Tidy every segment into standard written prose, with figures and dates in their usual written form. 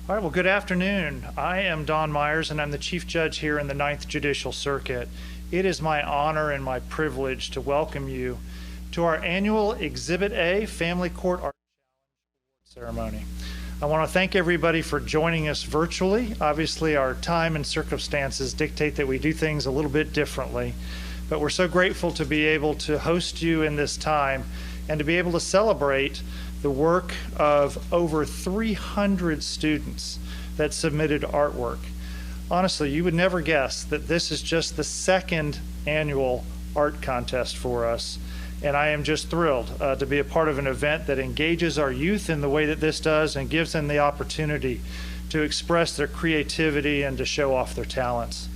All right, well, good afternoon. I am Don Myers, and I'm the Chief Judge here in the Ninth Judicial Circuit. It is my honor and my privilege to welcome you to our annual Exhibit A Family Court Art Challenge Award Ceremony. I want to thank everybody for joining us virtually. Obviously, our time and circumstances dictate that we do things a little bit differently, but we're so grateful to be able to host you in this time and to be able to celebrate the work of over 300 students that submitted artwork. Honestly, you would never guess that this is just the second annual art contest for us, and I am just thrilled to be a part of an event that engages our youth in the way that this does and gives them the opportunity to express their creativity and to show off their talents.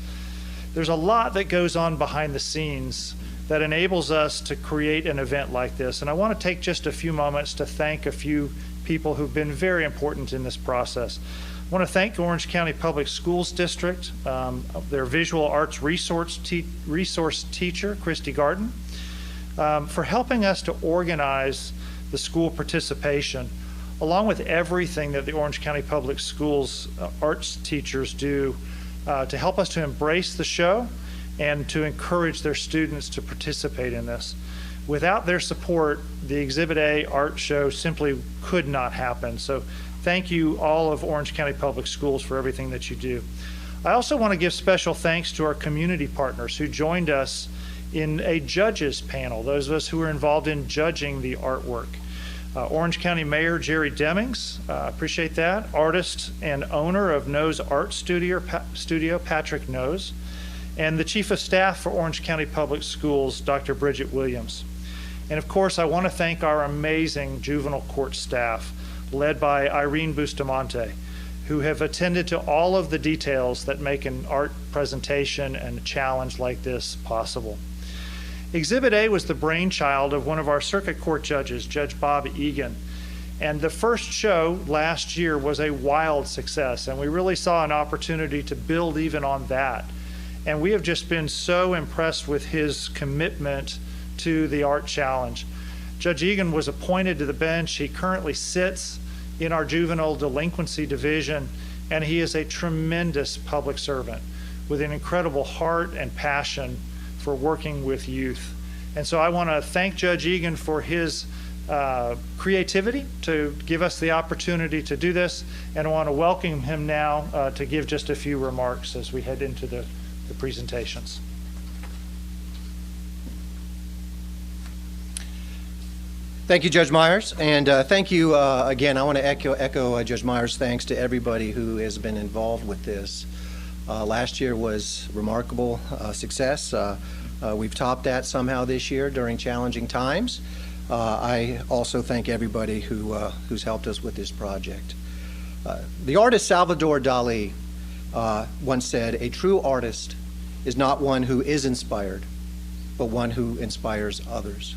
There's a lot that goes on behind the scenes that enables us to create an event like this. And I want to take just a few moments to thank a few people who've been very important in this process. I want to thank the Orange County Public Schools District, their visual arts resource teacher, Christy Garden, for helping us to organize the school participation, along with everything that the Orange County Public Schools arts teachers do to help us to embrace the show and to encourage their students to participate in this. Without their support, the Exhibit A art show simply could not happen. So thank you all of Orange County Public Schools for everything that you do. I also want to give special thanks to our community partners who joined us in a judges panel, those of us who were involved in judging the artwork. Orange County Mayor Jerry Demings, appreciate that. Artist and owner of Nose Art Studio, Patrick Nose. And the Chief of Staff for Orange County Public Schools, Dr. Bridget Williams. And of course, I want to thank our amazing juvenile court staff, led by Irene Bustamante, who have attended to all of the details that make an art presentation and a challenge like this possible. Exhibit A was the brainchild of one of our circuit court judges, Judge Bob Egan. And the first show last year was a wild success, and we really saw an opportunity to build even on that. And we have just been so impressed with his commitment to the art challenge. Judge Egan was appointed to the bench. He currently sits in our juvenile delinquency division, and he is a tremendous public servant with an incredible heart and passion for working with youth. And so I want to thank Judge Egan for his creativity to give us the opportunity to do this, and I want to welcome him now to give just a few remarks as we head into the presentations. Thank you, Judge Myers, and thank you again. I want to echo Judge Myers' thanks to everybody who has been involved with this. Last year was remarkable success. We've topped that somehow this year during challenging times. I also thank everybody who's helped us with this project. The artist Salvador Dali once said, "A true artist is not one who is inspired, but one who inspires others."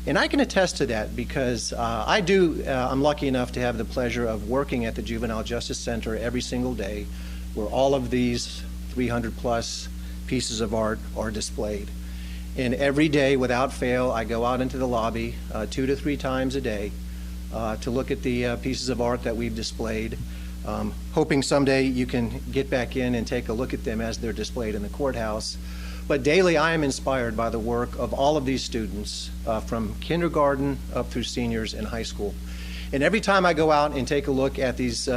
And I can attest to that because I'm lucky enough to have the pleasure of working at the Juvenile Justice Center every single day, where all of these 300 plus pieces of art are displayed. And every day, without fail, I go out into the lobby 2 to 3 times a day to look at the pieces of art that we've displayed. Hoping someday you can get back in and take a look at them as they're displayed in the courthouse. But daily I am inspired by the work of all of these students from kindergarten up through seniors in high school. And every time I go out and take a look at these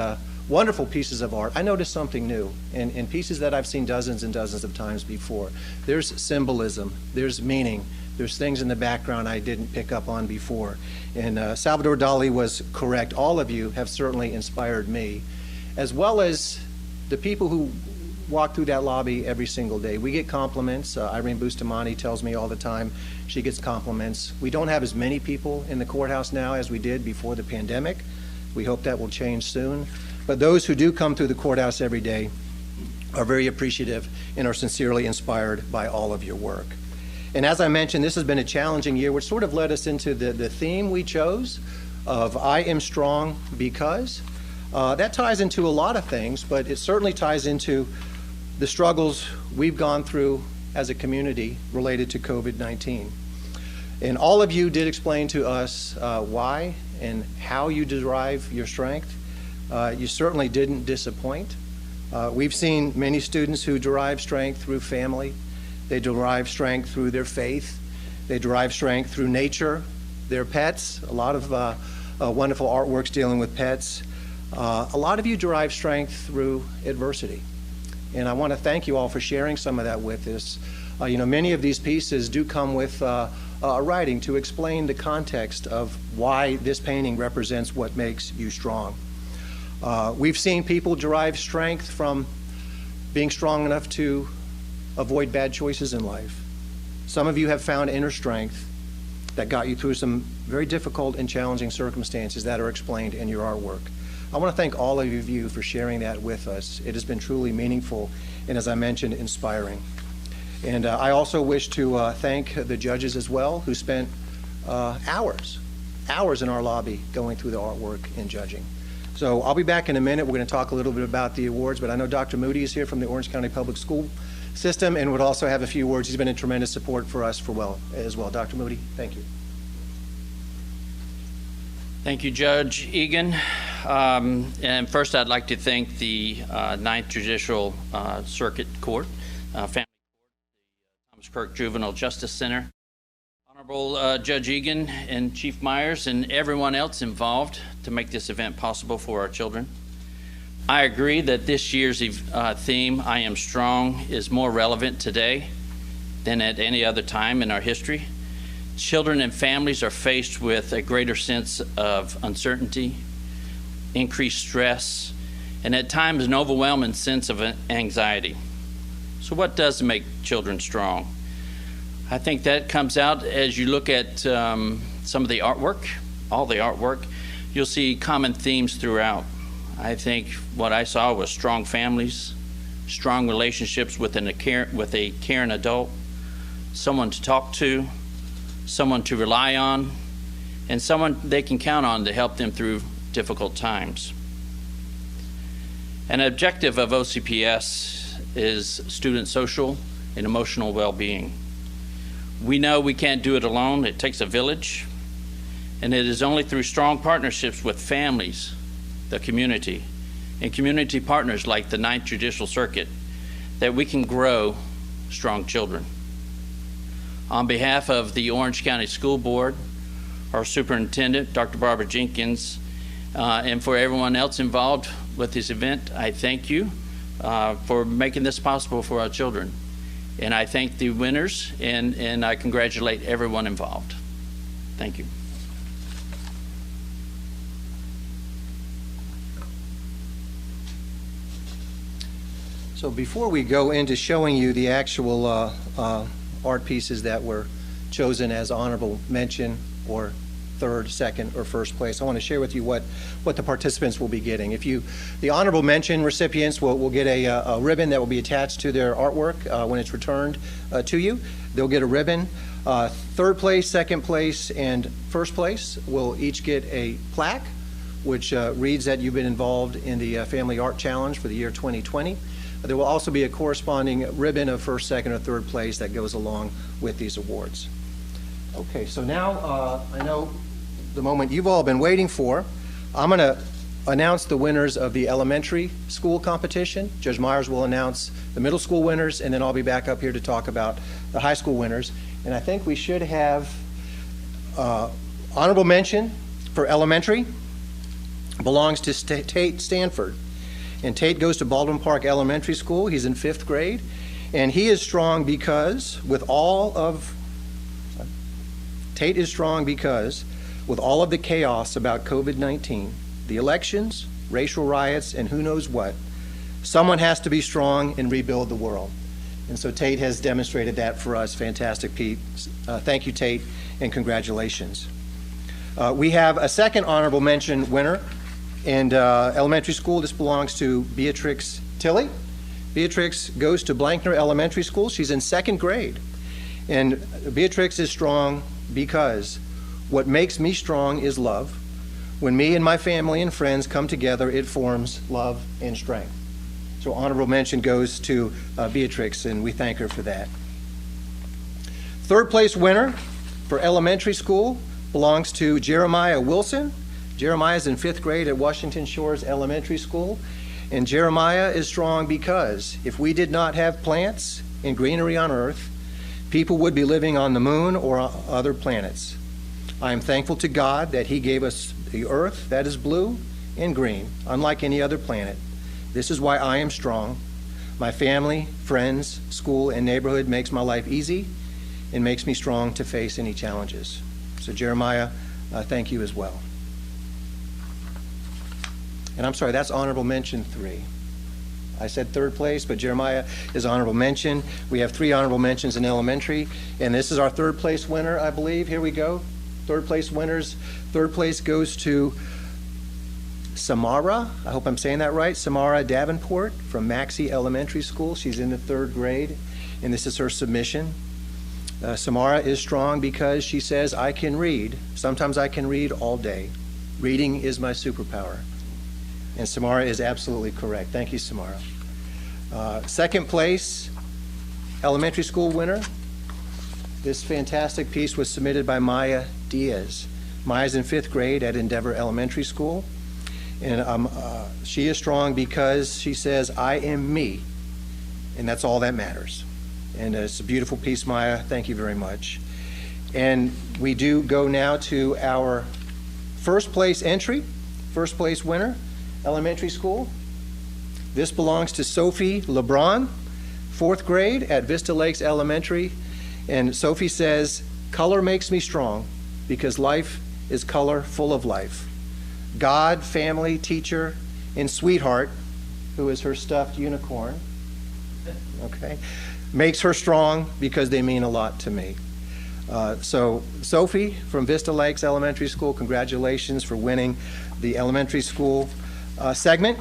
wonderful pieces of art, I notice something new in pieces that I've seen dozens and dozens of times before. There's symbolism, there's meaning, there's things in the background I didn't pick up on before. And Salvador Dali was correct. All of you have certainly inspired me, as well as the people who walk through that lobby every single day. We get compliments. Irene Bustamante tells me all the time she gets compliments. We don't have as many people in the courthouse now as we did before the pandemic. We hope that will change soon. But those who do come through the courthouse every day are very appreciative and are sincerely inspired by all of your work. And as I mentioned, this has been a challenging year, which sort of led us into the theme we chose of I am strong because. That ties into a lot of things, but it certainly ties into the struggles we've gone through as a community related to COVID-19. And all of you did explain to us why and how you derive your strength. You certainly didn't disappoint. We've seen many students who derive strength through family. They derive strength through their faith. They derive strength through nature, their pets, a lot of wonderful artworks dealing with pets. A lot of you derive strength through adversity. And I want to thank you all for sharing some of that with us. Many of these pieces do come with a writing to explain the context of why this painting represents what makes you strong. We've seen people derive strength from being strong enough to avoid bad choices in life. Some of you have found inner strength that got you through some very difficult and challenging circumstances that are explained in your artwork. I want to thank all of you for sharing that with us. It has been truly meaningful and, as I mentioned, inspiring. And I also wish to thank the judges as well, who spent hours in our lobby going through the artwork and judging. So I'll be back in a minute. We're going to talk a little bit about the awards, but I know Dr. Moody is here from the Orange County Public School System and would also have a few words. He's been a tremendous support for us as well. Dr. Moody, thank you. Thank you, Judge Egan. And first, I'd like to thank the Ninth Judicial Circuit Court, Family Court, the Thomas Kirk Juvenile Justice Center, Honorable Judge Egan and Chief Myers, and everyone else involved to make this event possible for our children. I agree that this year's theme, I Am Strong, is more relevant today than at any other time in our history. Children and families are faced with a greater sense of uncertainty, increased stress, and at times an overwhelming sense of anxiety. So what does make children strong? I think that comes out as you look at some of the artwork, all the artwork. You'll see common themes throughout. I think what I saw was strong families, strong relationships with a caring adult, someone to talk to, someone to rely on, and someone they can count on to help them through difficult times. An objective of OCPS is student social and emotional well-being. We know we can't do it alone. It takes a village, and it is only through strong partnerships with families, the community, and community partners like the Ninth Judicial Circuit that we can grow strong children. On behalf of the Orange County School Board, our superintendent, Dr. Barbara Jenkins, and for everyone else involved with this event, I thank you for making this possible for our children. And I thank the winners, and I congratulate everyone involved. Thank you. So before we go into showing you the actual art pieces that were chosen as honorable mention or third, second, or first place, I want to share with you what the participants will be getting. The honorable mention recipients will get a ribbon that will be attached to their artwork when it's returned to you. They'll get a ribbon. Third place, second place, and first place will each get a plaque, which reads that you've been involved in the Family Art Challenge for the year 2020. There will also be a corresponding ribbon of first, second, or third place that goes along with these awards. Okay, so now I know the moment you've all been waiting for. I'm going to announce the winners of the elementary school competition. Judge Myers will announce the middle school winners, and then I'll be back up here to talk about the high school winners. And I think we should have honorable mention for elementary belongs to Tate Stanford. And Tate goes to Baldwin Park Elementary School. He's in 5th grade. And he is strong because Tate is strong because with all of the chaos about COVID-19, the elections, racial riots, and who knows what, someone has to be strong and rebuild the world. And so Tate has demonstrated that for us. Fantastic, Pete. Thank you, Tate, and congratulations. We have a second honorable mention winner. And elementary school, this belongs to Beatrix Tilley. Beatrix goes to Blankner Elementary School. She's in 2nd grade. And Beatrix is strong because what makes me strong is love. When me and my family and friends come together, it forms love and strength. So honorable mention goes to Beatrix, and we thank her for that. Third place winner for elementary school belongs to Jeremiah Wilson. Jeremiah is in 5th grade at Washington Shores Elementary School. And Jeremiah is strong because if we did not have plants and greenery on Earth, people would be living on the moon or other planets. I am thankful to God that He gave us the Earth that is blue and green, unlike any other planet. This is why I am strong. My family, friends, school, and neighborhood makes my life easy and makes me strong to face any challenges. So Jeremiah, thank you as well. And I'm sorry, that's honorable mention 3. I said 3rd place, but Jeremiah is honorable mention. We have 3 honorable mentions in elementary, and this is our 3rd place winner, I believe. Here we go. 3rd place winners. 3rd place goes to Samara, I hope I'm saying that right, Samara Davenport from Maxey Elementary School. She's in the 3rd grade, and this is her submission. Samara is strong because she says, I can read. Sometimes I can read all day. Reading is my superpower. And Samara is absolutely correct. Thank you, Samara. 2nd place, elementary school winner. This fantastic piece was submitted by Maya Diaz. Maya's in 5th grade at Endeavor Elementary School. And she is strong because she says, I am me. And that's all that matters. And it's a beautiful piece, Maya. Thank you very much. And we do go now to our 1st place entry, 1st place winner, elementary school. This belongs to Sophie LeBron, 4th grade at Vista Lakes Elementary. And Sophie says, color makes me strong because life is color full of life. God, family, teacher, and sweetheart, who is her stuffed unicorn, okay, makes her strong because they mean a lot to me. So Sophie from Vista Lakes Elementary School, congratulations for winning the elementary school segment.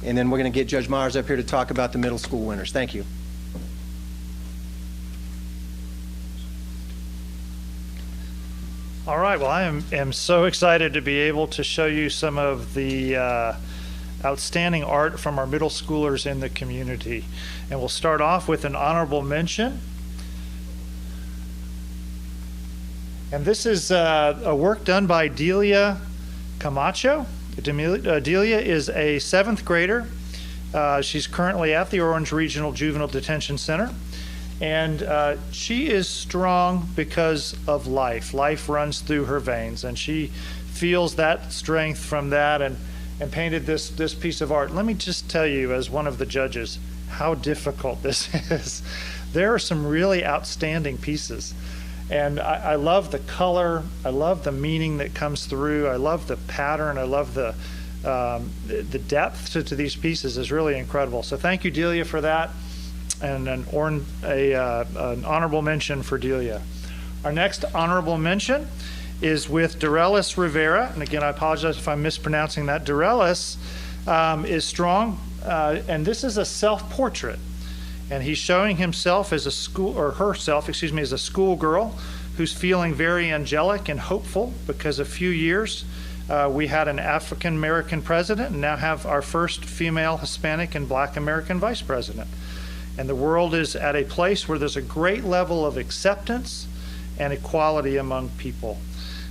And then we're going to get Judge Myers up here to talk about the middle school winners. Thank you. All right, well, I am so excited to be able to show you some of the outstanding art from our middle schoolers in the community. And we'll start off with an honorable mention. And this is a work done by Delia Camacho. Delia is a 7th grader. She's currently at the Orange Regional Juvenile Detention Center. And she is strong because of life. Life runs through her veins, and she feels that strength from that and painted this piece of art. Let me just tell you, as one of the judges, how difficult this is. There are some really outstanding pieces. And I love the color. I love the meaning that comes through. I love the pattern. I love the depth to these pieces is really incredible. So thank you, Delia, for that. And an honorable mention for Delia. Our next honorable mention is with Dorelis Rivera. And again, I apologize if I'm mispronouncing that. Dorelis is strong, and this is a self-portrait. And he's showing himself as a herself, as a schoolgirl who's feeling very angelic and hopeful because a few years we had an African American president and now have our first female Hispanic and Black American vice president. And the world is at a place where there's a great level of acceptance and equality among people.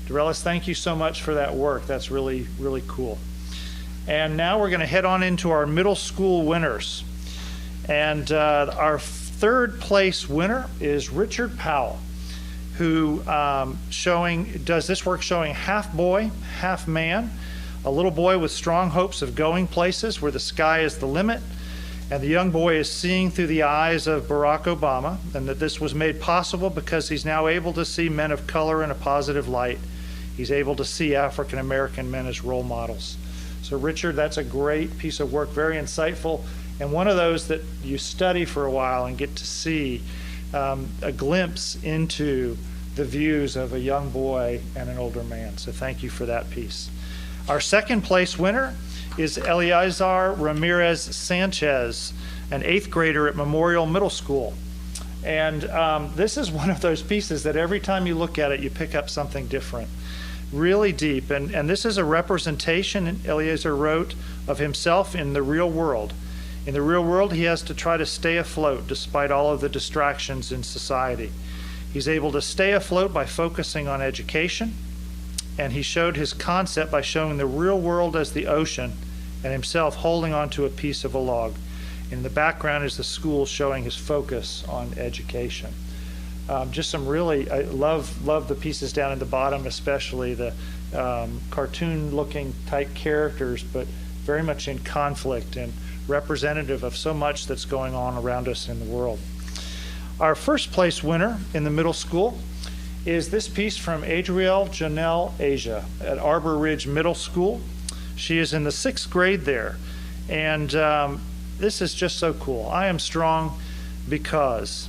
Dorelis, thank you so much for that work. That's really, really cool. And now we're going to head on into our middle school winners. And our 3rd place winner is Richard Powell, who does this work showing half boy, half man, a little boy with strong hopes of going places where the sky is the limit. And the young boy is seeing through the eyes of Barack Obama, and that this was made possible because he's now able to see men of color in a positive light. He's able to see African American men as role models. So Richard, that's a great piece of work, very insightful, and one of those that you study for a while and get to see a glimpse into the views of a young boy and an older man. So thank you for that piece. Our 2nd place winner is Eleazar Ramirez Sanchez, an 8th grader at Memorial Middle School. And this is one of those pieces that every time you look at it, you pick up something different. Really deep. And this is a representation, Eleazar wrote, of himself in the real world. In the real world, he has to try to stay afloat despite all of the distractions in society. He's able to stay afloat by focusing on education, and he showed his concept by showing the real world as the ocean and himself holding onto a piece of a log. In the background is the school showing his focus on education. Just some really, I love the pieces down at the bottom, especially the cartoon-looking type characters, but very much in conflict and representative of so much that's going on around us in the world. Our first place winner in the middle school is this piece from Adrielle Janelle Asia at Arbor Ridge Middle School. She is in the 6th grade there, and this is just so cool. I am strong because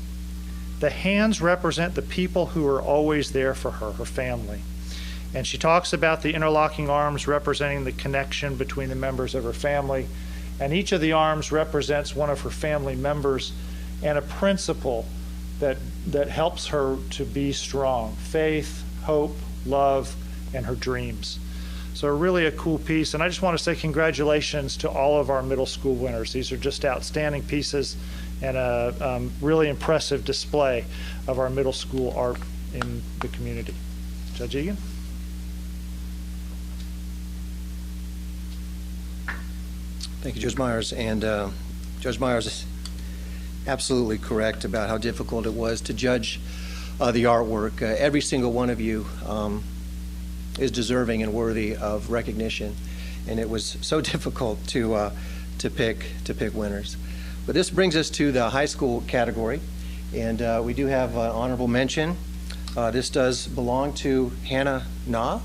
the hands represent the people who are always there for her family. And she talks about the interlocking arms representing the connection between the members of her family. And each of the arms represents one of her family members and a principle that helps her to be strong: faith, hope, love, and her dreams. So really a cool piece. And I just want to say congratulations to all of our middle school winners. These are just outstanding pieces and a really impressive display of our middle school art in the community. Judge Egan? Thank you, Judge Myers. And Judge Myers is absolutely correct about how difficult it was to judge the artwork. Every single one of you is deserving and worthy of recognition, and it was so difficult to pick winners. But this brings us to the high school category, and we do have an honorable mention. This does belong to Hannah Na.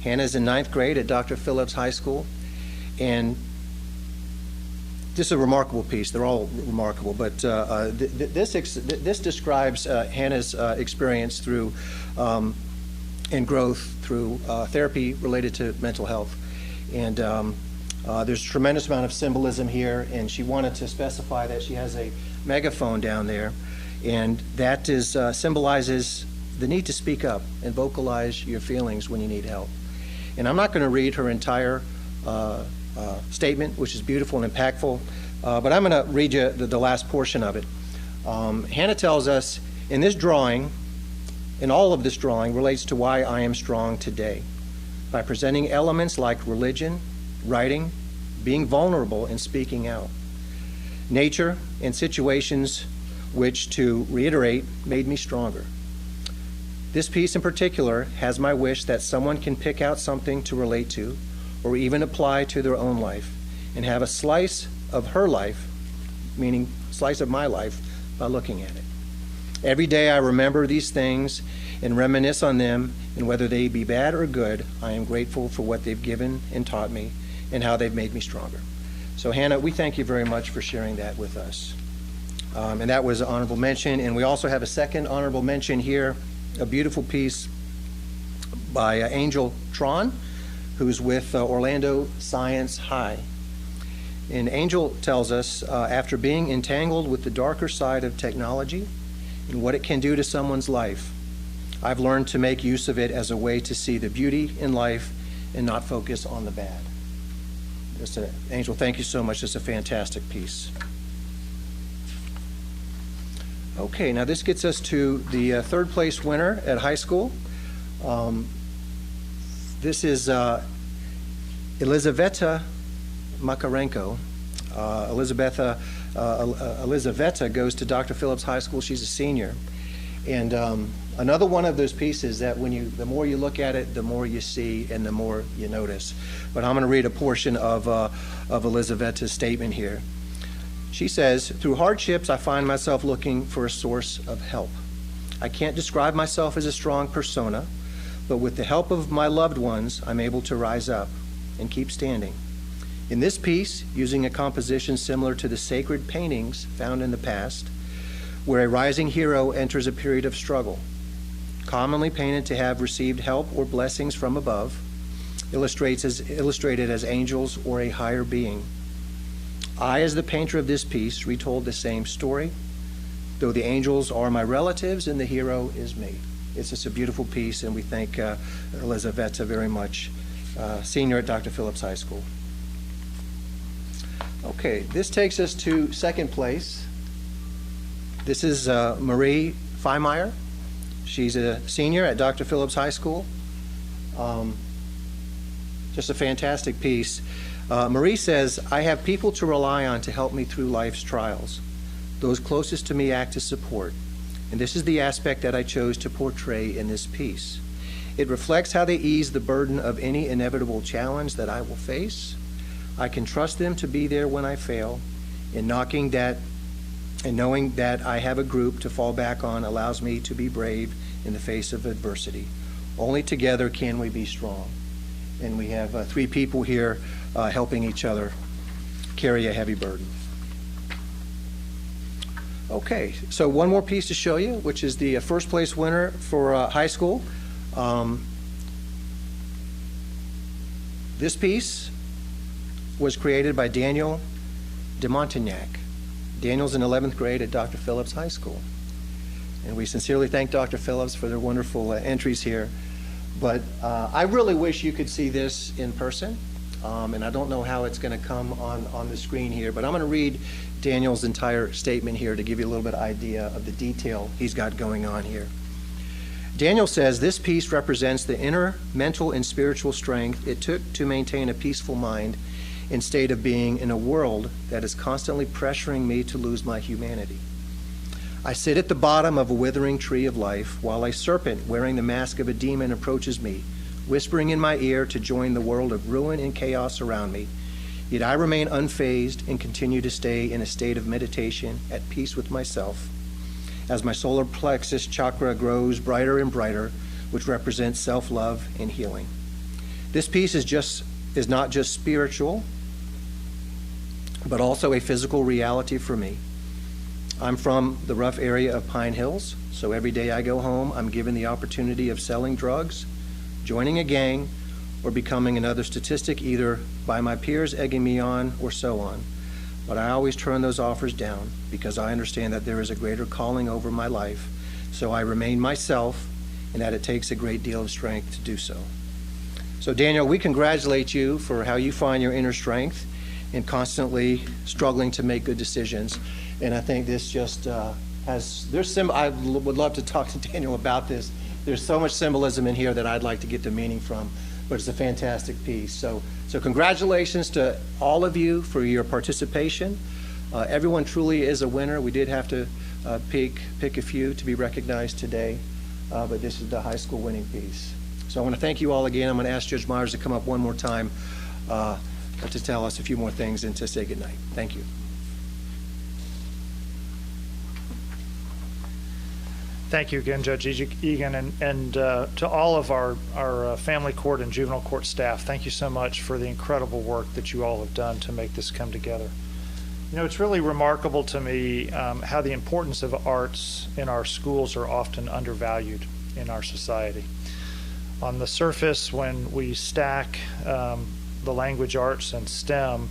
Hannah's in 9th grade at Dr. Phillips High School, and this is a remarkable piece. They're all remarkable, but this describes Hannah's experience through and growth through therapy related to mental health. And there's a tremendous amount of symbolism here, and she wanted to specify that she has a megaphone down there, and that is symbolizes the need to speak up and vocalize your feelings when you need help. And I'm not going to read her entire statement, which is beautiful and impactful, but I'm going to read you the last portion of it. Hannah tells us, in this drawing, and all of this drawing relates to why I am strong today, by presenting elements like religion, writing, being vulnerable, and speaking out. Nature and situations which, to reiterate, made me stronger. This piece in particular has my wish that someone can pick out something to relate to, or even apply to their own life, and have a slice of her life, meaning slice of my life, by looking at it. Every day I remember these things and reminisce on them, and whether they be bad or good, I am grateful for what they've given and taught me and how they've made me stronger. So Hannah, we thank you very much for sharing that with us. And that was an honorable mention. And we also have a second honorable mention here, a beautiful piece by Angel Tron, who's with Orlando Science High. And Angel tells us, after being entangled with the darker side of technology and what it can do to someone's life, I've learned to make use of it as a way to see the beauty in life and not focus on the bad. Angel, thank you so much. It's a fantastic piece. Okay, now this gets us to the third place winner at high school. This is Elizaveta Makarenko. Elizaveta goes to Dr. Phillips High School. She's a senior. And another one of those pieces that the more you look at it, the more you see and the more you notice. But I'm going to read a portion of Elizaveta's statement here. She says, through hardships, I find myself looking for a source of help. I can't describe myself as a strong persona, but with the help of my loved ones, I'm able to rise up and keep standing. In this piece, using a composition similar to the sacred paintings found in the past, where a rising hero enters a period of struggle, commonly painted to have received help or blessings from above, illustrated as angels or a higher being. I, as the painter of this piece, retold the same story, though the angels are my relatives and the hero is me. It's just a beautiful piece, and we thank Elizaveta very much, senior at Dr. Phillips High School. Okay, this takes us to second place. This is Marie Feimeyer. She's a senior at Dr. Phillips High School. Just a fantastic piece. Marie says, I have people to rely on to help me through life's trials. Those closest to me act as support. And this is the aspect that I chose to portray in this piece. It reflects how they ease the burden of any inevitable challenge that I will face. I can trust them to be there when I fail, and knowing that I have a group to fall back on allows me to be brave in the face of adversity. Only together can we be strong. And we have 3 people here helping each other carry a heavy burden. Okay, so one more piece to show you, which is the first place winner for high school. This piece was created by Daniel DeMontagnac. Daniel's in 11th grade at Dr. Phillips High School. And we sincerely thank Dr. Phillips for their wonderful entries here. But I really wish you could see this in person. And I don't know how it's going to come on the screen here, but I'm going to read Daniel's entire statement here to give you a little bit of idea of the detail he's got going on here. Daniel says, this piece represents the inner mental and spiritual strength it took to maintain a peaceful mind in state of being in a world that is constantly pressuring me to lose my humanity. I sit at the bottom of a withering tree of life while a serpent wearing the mask of a demon approaches me, whispering in my ear to join the world of ruin and chaos around me. Yet I remain unfazed and continue to stay in a state of meditation at peace with myself as my solar plexus chakra grows brighter and brighter, which represents self-love and healing. This piece is not just spiritual, but also a physical reality for me. I'm from the rough area of Pine Hills, so every day I go home, I'm given the opportunity of selling drugs, joining a gang, or becoming another statistic, either by my peers egging me on or so on. But I always turn those offers down because I understand that there is a greater calling over my life, so I remain myself, and that it takes a great deal of strength to do so. So Daniel, we congratulate you for how you find your inner strength and constantly struggling to make good decisions. And I think this just I would love to talk to Daniel about this. There's so much symbolism in here that I'd like to get the meaning from, but it's a fantastic piece. So congratulations to all of you for your participation. Everyone truly is a winner. We did have to pick a few to be recognized today, but this is the high school winning piece. So I want to thank you all again. I'm going to ask Judge Myers to come up one more time to tell us a few more things and to say goodnight. Thank you. Thank you again, Judge Egan, and to all of our family court and juvenile court staff, thank you so much for the incredible work that you all have done to make this come together. You know, it's really remarkable to me how the importance of arts in our schools are often undervalued in our society. On the surface, when we stack the language arts and STEM,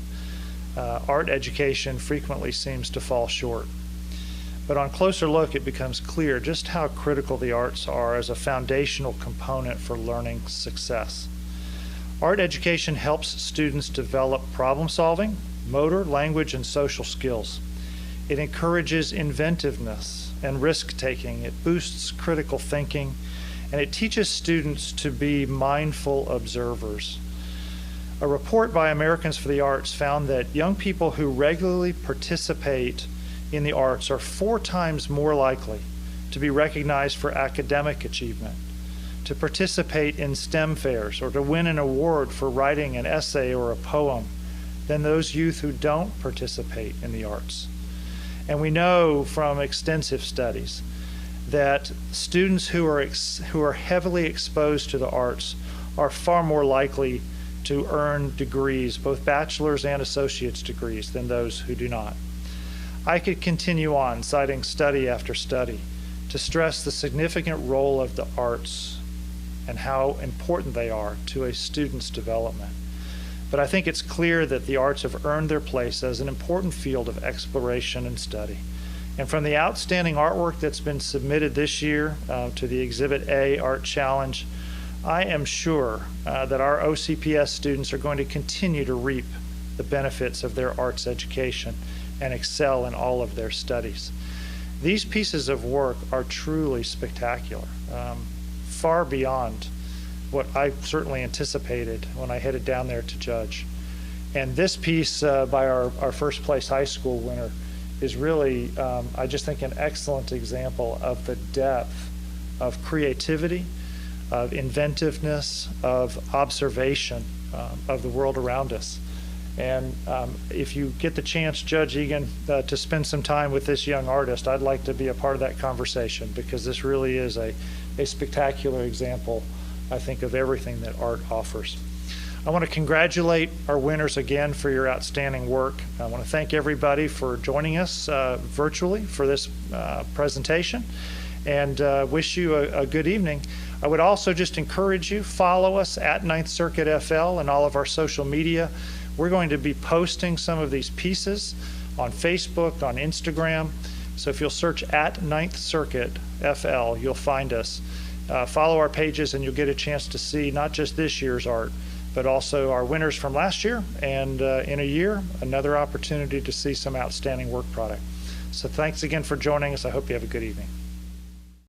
art education frequently seems to fall short. But on closer look, it becomes clear just how critical the arts are as a foundational component for learning success. Art education helps students develop problem solving, motor, language, and social skills. It encourages inventiveness and risk-taking. It boosts critical thinking, and it teaches students to be mindful observers. A report by Americans for the Arts found that young people who regularly participate in the arts are 4 times more likely to be recognized for academic achievement, to participate in STEM fairs, or to win an award for writing an essay or a poem than those youth who don't participate in the arts. And we know from extensive studies that students who are heavily exposed to the arts are far more likely to earn degrees, both bachelor's and associate's degrees, than those who do not. I could continue on, citing study after study, to stress the significant role of the arts and how important they are to a student's development. But I think it's clear that the arts have earned their place as an important field of exploration and study. And from the outstanding artwork that's been submitted this year to the Exhibit A Art Challenge, I am sure that our OCPS students are going to continue to reap the benefits of their arts education and excel in all of their studies. These pieces of work are truly spectacular, far beyond what I certainly anticipated when I headed down there to judge. And this piece by our first place high school winner is really, I just think, an excellent example of the depth of creativity, of inventiveness, of observation of the world around us. And if you get the chance, Judge Egan, to spend some time with this young artist, I'd like to be a part of that conversation, because this really is a spectacular example, I think, of everything that art offers. I want to congratulate our winners again for your outstanding work. I want to thank everybody for joining us virtually for this presentation, and wish you a good evening. I would also just encourage you, follow us at Ninth Circuit FL and all of our social media. We're going to be posting some of these pieces on Facebook, on Instagram. So if you'll search at Ninth Circuit FL, you'll find us. Follow our pages and you'll get a chance to see not just this year's art, but also our winners from last year, and in a year, another opportunity to see some outstanding work product. So thanks again for joining us. I hope you have a good evening.